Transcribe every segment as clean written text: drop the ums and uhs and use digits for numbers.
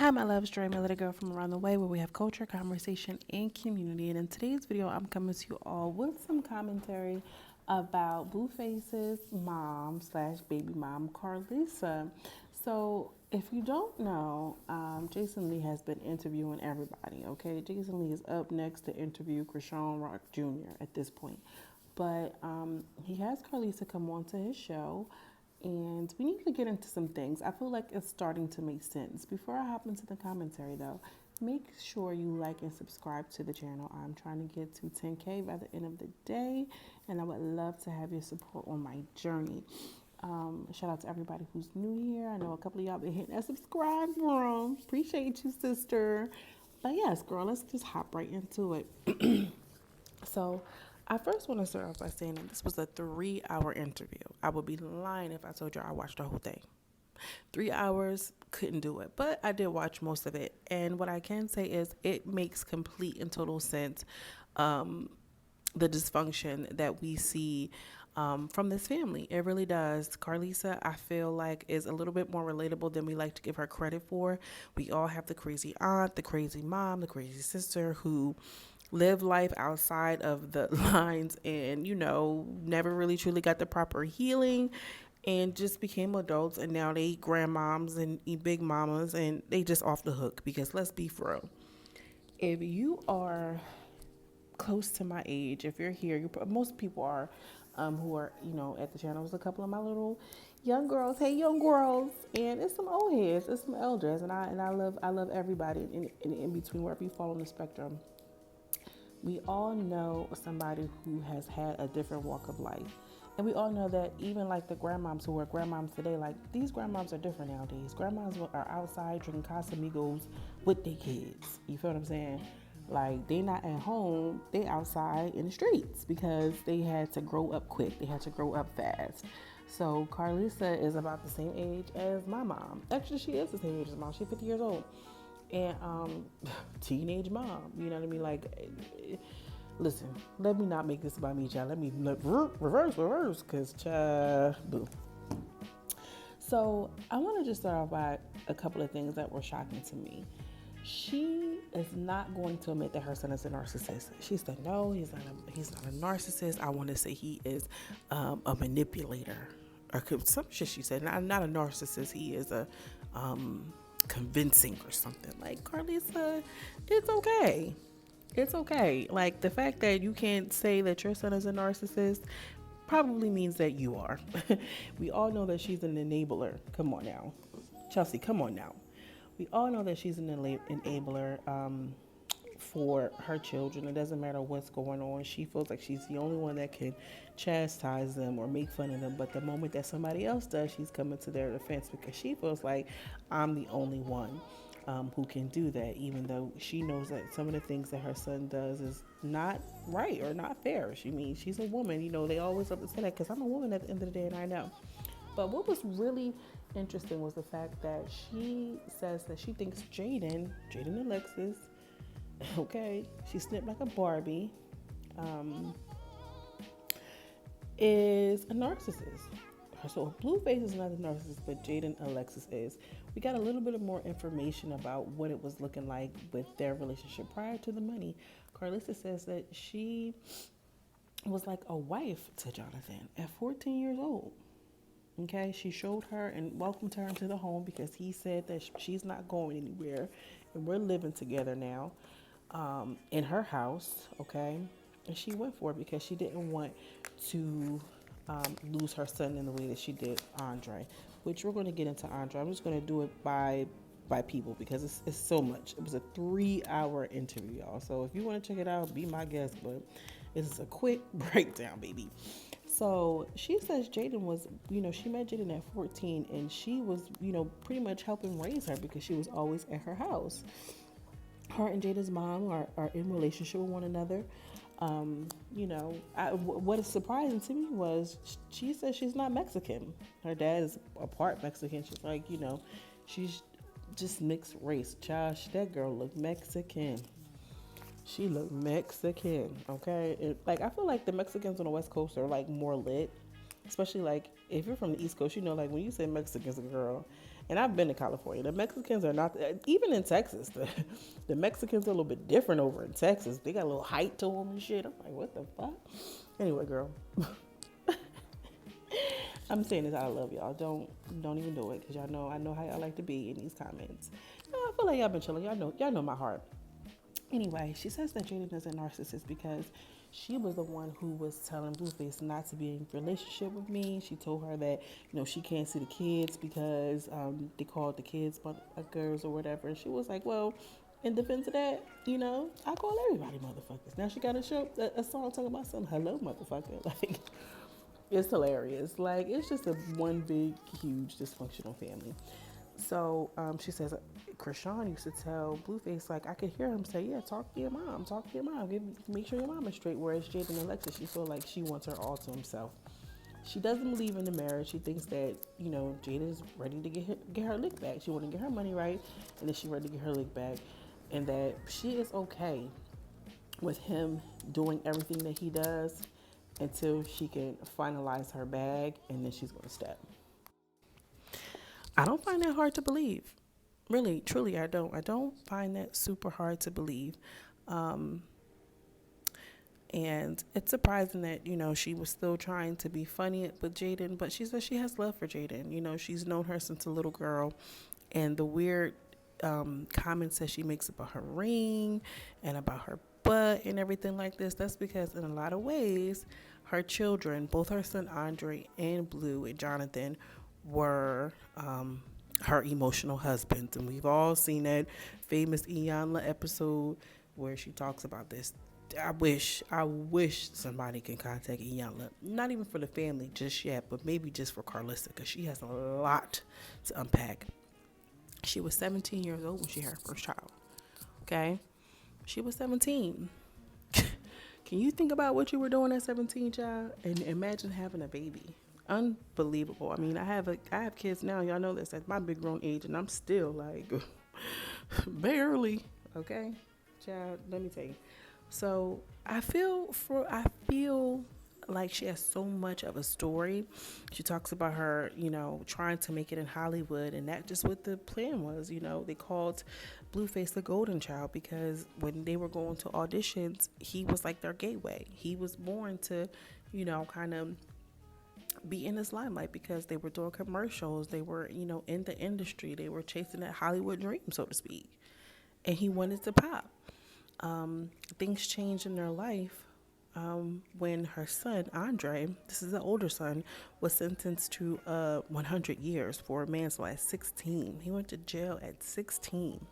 Hi, my loves, Joy, my little girl from around the way, where we have culture, conversation, and community. And in today's video, I'm coming to you all with some commentary about Blueface's mom slash baby mom, Carlisa. So, if you don't know, Joseline has been interviewing everybody. Okay, Joseline is up next to interview Krishan Rock Jr. at this point, but he has Carlisa come on to his show. And we need to get into some things. I feel like it's starting to make sense. Before I hop into the commentary, though, make sure you like and subscribe to the channel. I'm trying to get to 10K by the end of the day, and I would love to have your support on my journey. Shout out to everybody who's new here. I know a couple of y'all been hitting that subscribe, girl. Appreciate you, sister. But yes, girl, let's just hop right into it. So, I first want to start off by saying that this was a 3-hour interview. I would be lying if I told you I watched the whole thing. 3 hours, couldn't do it, but I did watch most of it. And what I can say is it makes complete and total sense, the dysfunction that we see from this family. It really does. Carlisa, I feel like, is a little bit more relatable than we like to give her credit for. We all have the crazy aunt, the crazy mom, the crazy sister who live life outside of the lines and, never really truly got the proper healing and just became adults, and now they grandmoms and big mamas, and they just off the hook. Because let's be for real, if you are close to my age, if you're here, most people are, who are, at the channel. There's a couple of my little young girls. Hey, young girls, and it's some old heads, it's some elders, and I love everybody in between, wherever you fall on the spectrum. We all know somebody who has had a different walk of life. And we all know that even like the grandmoms who are grandmoms today, like these grandmoms are different nowadays. Grandmoms are outside drinking Casamigos with their kids. You feel what I'm saying? Like they not at home, they outside in the streets because they had to grow up quick. They had to grow up fast. So Carlisa is about the same age as my mom. Actually, she is the same age as mom. She's 50 years old. And teenage mom, you know what I mean? Like, listen, let me not make this about me, child. Let me reverse, because boo. So I want to just start off by a couple of things that were shocking to me. She is not going to admit that her son is a narcissist. She said, no, he's not a narcissist. I want to say he is a manipulator, or some shit she said. Not a narcissist. He is a convincing or something. Like, Carlisa, it's okay. It's okay. Like, the fact that you can't say that your son is a narcissist probably means that you are. We all know that she's an enabler. Come on now. Chelsea, come on now. We all know that she's an enabler for her children. It doesn't matter what's going on. She feels like she's the only one that can chastise them or make fun of them. But the moment that somebody else does, she's coming to their defense because she feels like I'm the only one who can do that, even though she knows that some of the things that her son does is not right or not fair. She's a woman. They always have to say that because I'm a woman at the end of the day, and I know. But what was really interesting was the fact that she says that she thinks Jaidyn Alexis, okay, she snipped like a Barbie, is a narcissist. So Blueface is not a narcissist, but Jaidyn Alexis is. We got a little bit of more information about what it was looking like with their relationship prior to the money. Carlisa says that she was like a wife to Jonathan at 14 years old. Okay, she showed her and welcomed her into the home because he said that she's not going anywhere, and we're living together now in her house. Okay, and she went for it because she didn't want to lose her son in the way that she did Andre, which we're going to get into Andre. I'm just going to do it by people because it's so much. It was a 3-hour interview, y'all. So if you want to check it out, be my guest, but it's a quick breakdown, baby. So she says Jaidyn was, she met Jaidyn at 14, and she was, pretty much helping raise her because she was always at her house. Her and Jaidyn's mom are in relationship with one another. What is surprising to me was she says she's not Mexican. Her dad is a part Mexican. She's like, she's just mixed race. Child, that girl looked Mexican. She looked Mexican, okay? I feel like the Mexicans on the West Coast are, more lit. Especially, if you're from the East Coast, like, when you say Mexicans, girl, And I've been to California. The Mexicans are not, even in Texas, the Mexicans are a little bit different over in Texas. They got a little height to them and shit. I'm like, what the fuck? Anyway, girl. I'm saying this out of love, y'all. Don't even do it, because I know how y'all like to be in these comments. I feel like y'all been chilling. Y'all know my heart. Anyway, she says that Jaidyn is a narcissist because she was the one who was telling Blueface not to be in a relationship with me. She told her that, she can't see the kids because they called the kids motherfuckers or whatever. And she was like, well, in defense of that, I call everybody motherfuckers. Now she got a song talking about some hello motherfucker. Like, it's hilarious. Like, it's just a one big, huge dysfunctional family. So she says, Krishan used to tell Blueface, like, I could hear him say, yeah, talk to your mom. Make sure your mom is straight. Whereas Jaidyn Alexis, she feel like she wants her all to himself. She doesn't believe in the marriage. She thinks that, Jaidyn is ready to get her lick back. She want to get her money right, and then she's ready to get her lick back. And that she is okay with him doing everything that he does until she can finalize her bag, and then she's going to step. I don't find that hard to believe. Really, truly, I don't. I don't find that super hard to believe. And it's surprising that, she was still trying to be funny with Jaidyn, but she says she has love for Jaidyn. She's known her since a little girl, and the weird comments that she makes about her ring and about her butt and everything like this, that's because in a lot of ways, her children, both her son Andre and Blue and Jonathan, were her emotional husbands. And we've all seen that famous Iyanla episode where she talks about this. I wish somebody can contact Iyanla, not even for the family just yet, but maybe just for Carlissa, because she has a lot to unpack. She was 17 years old when she had her first child. Okay? She was 17. Can you think about what you were doing at 17, child? And imagine having a baby. Unbelievable. I mean, I have kids now. Y'all know this at my big grown age, and I'm still like barely. Okay? Child, let me tell you. So I feel like she has so much of a story. She talks about her, trying to make it in Hollywood, and that just what the plan was. They called Blueface the golden child because when they were going to auditions, he was like their gateway. He was born to, kind of be in this limelight because they were doing commercials. They were, in the industry. They were chasing that Hollywood dream, so to speak. And he wanted to pop. Things changed in their life when her son, Andre, this is the older son, was sentenced to 100 years for manslaughter at 16. He went to jail at 16.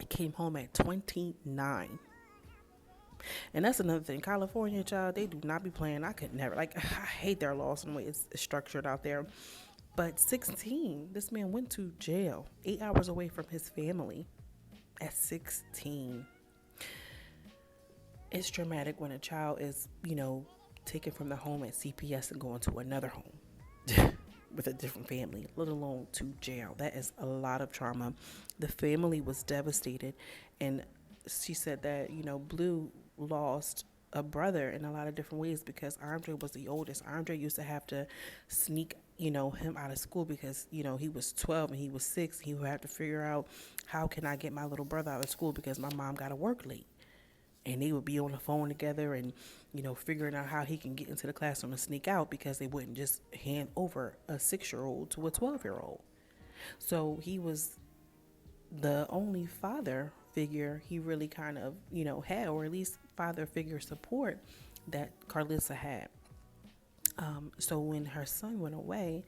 He came home at 29. And that's another thing. California, child, they do not be playing. I could never, I hate their laws and the way it's structured out there. But 16, this man went to jail 8 hours away from his family at 16. It's traumatic when a child is, taken from the home at CPS and going to another home with a different family, let alone to jail. That is a lot of trauma. The family was devastated. And she said that, Blue lost a brother in a lot of different ways because Andre was the oldest. Andre used to have to sneak, him out of school because, he was 12 and he was 6. He would have to figure out, how can I get my little brother out of school because my mom got to work late. And they would be on the phone together and, figuring out how he can get into the classroom and sneak out because they wouldn't just hand over a 6-year-old to a 12-year-old. So he was the only father figure he really kind of, had, or at least father figure support that Carlissa had. So when her son went away,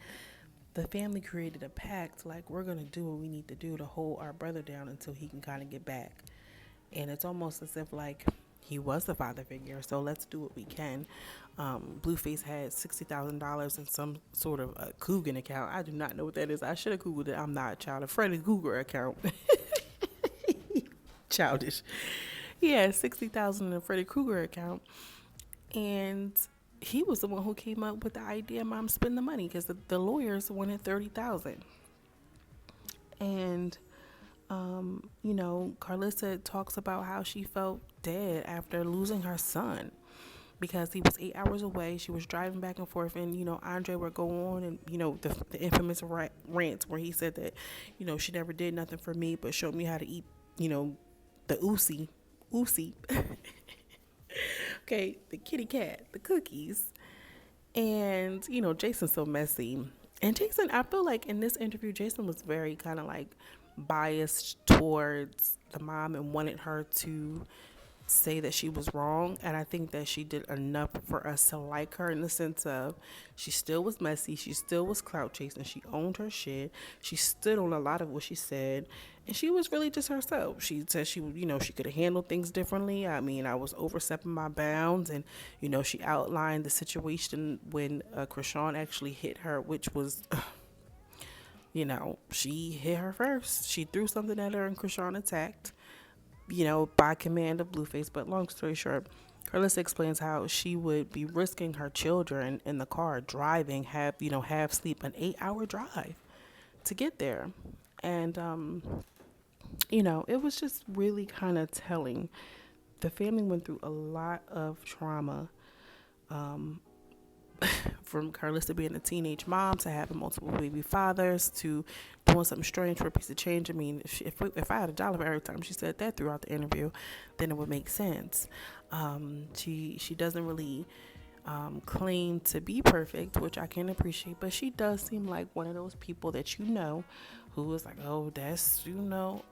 the family created a pact, like, we're going to do what we need to do to hold our brother down until he can kind of get back. And it's almost as if, like, he was the father figure, so let's do what we can. Blueface had $60,000 in some sort of a Coogan account. I do not know what that is. I should have Googled it. I'm not a child. A Freddy Cougar account. Childish. He had $60,000 in a Freddy Krueger account. And he was the one who came up with the idea, Mom, spend the money, because the lawyers wanted $30,000. And Carlissa talks about how she felt dead after losing her son. because he was 8 hours away. She was driving back and forth, and Andre would go on, and the infamous rants where he said that she never did nothing for me but showed me how to eat the oosie. Okay, the kitty cat, the cookies. And Jason's so messy. And Jason, I feel like in this interview, Jason was very kind of like biased towards the mom and wanted her to say that she was wrong. And I think that she did enough for us to like her, in the sense of she still was messy, she still was clout chasing, she owned her shit, she stood on a lot of what she said, and she was really just herself. She said she she could have handled things differently. I mean, I was overstepping my bounds, and she outlined the situation when Krishan actually hit her, which was she hit her first. She threw something at her and Krishan attacked, by command of Blueface. But long story short, Carlissa explains how she would be risking her children in the car, driving, half sleep, an 8-hour drive to get there. And, it was just really kind of telling. The family went through a lot of trauma, from Carlissa being a teenage mom to having multiple baby fathers to doing something strange for a piece of change. I mean, if I had $1 for every time she said that throughout the interview, then it would make sense. She doesn't really claim to be perfect, which I can appreciate, but she does seem like one of those people that who was like, oh, that's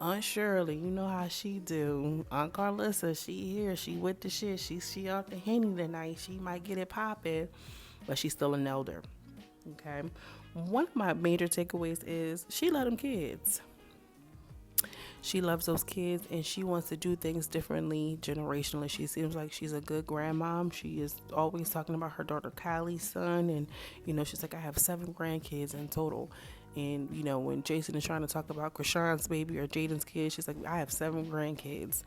Aunt Shirley, how she do. Aunt Carlissa, she here, she with the shit, she off the henny tonight, she might get it popping, but she's still an elder. Okay, one of my major takeaways is she love them kids. She loves those kids, and she wants to do things differently generationally. She seems like she's a good grandmom. She is always talking about her daughter Kylie's son, and she's like, I have 7 grandkids in total. And when Jason is trying to talk about Krishan's baby or Jaidyn's kids, she's like, I have 7 grandkids.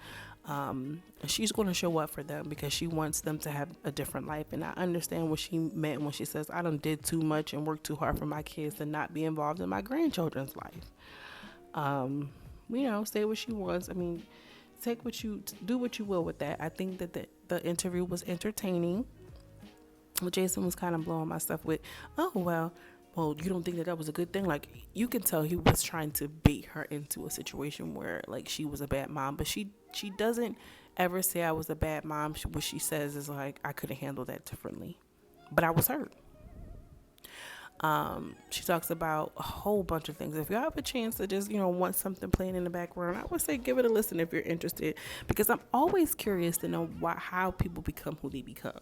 And she's going to show up for them because she wants them to have a different life. And I understand what she meant when she says, I done did too much and worked too hard for my kids to not be involved in my grandchildren's life. Say what she wants. I mean, do what you will with that. I think that the interview was entertaining. Jason was kind of blowing my stuff with, oh, well, you don't think that was a good thing? Like, you can tell he was trying to bait her into a situation where, like, she was a bad mom. But she doesn't ever say I was a bad mom. What she says is, like, I could have handled that differently. But I was hurt. She talks about a whole bunch of things. If you have a chance to just, want something playing in the background, I would say give it a listen if you're interested. Because I'm always curious to know how people become who they become.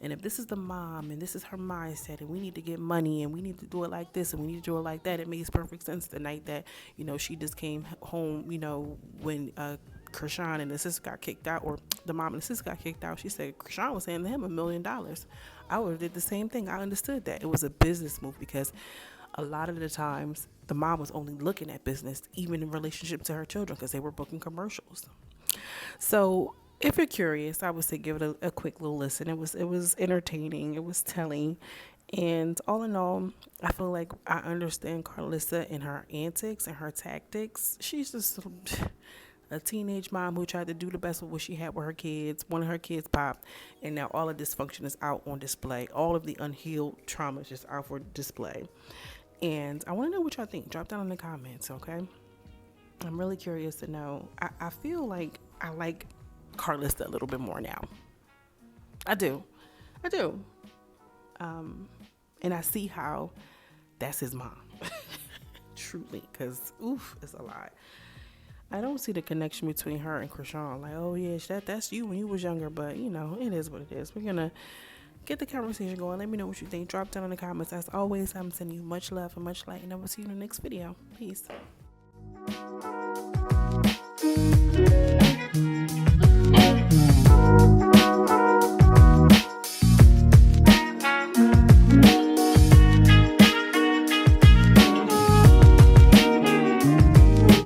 And if this is the mom and this is her mindset and we need to get money and we need to do it like this and we need to do it like that, it makes perfect sense the night that, she just came home, when Krishan and the sister got kicked out, or the mom and the sister got kicked out. She said Krishan was saying to him $1 million. I would have did the same thing. I understood that. It was a business move because a lot of the times the mom was only looking at business, even in relationship to her children, because they were booking commercials. So if you're curious, I would say give it a quick little listen. It was entertaining. It was telling. And all in all, I feel like I understand Carlissa and her antics and her tactics. She's just a teenage mom who tried to do the best with what she had with her kids. One of her kids popped, and now all of dysfunction is out on display. All of the unhealed trauma is just out for display. And I want to know what y'all think. Drop down in the comments, okay? I'm really curious to know. I feel like I like Carlissa a little bit more now. I do. And I see how that's his mom. Truly, because it's a lot. I don't see the connection between her and Krishan. Like, oh yeah, that's you when you was younger, but it is what it is. We're gonna get the conversation going. Let me know what you think. Drop down in the comments. As always, I'm sending you much love and much light, and I will see you in the next video. Peace.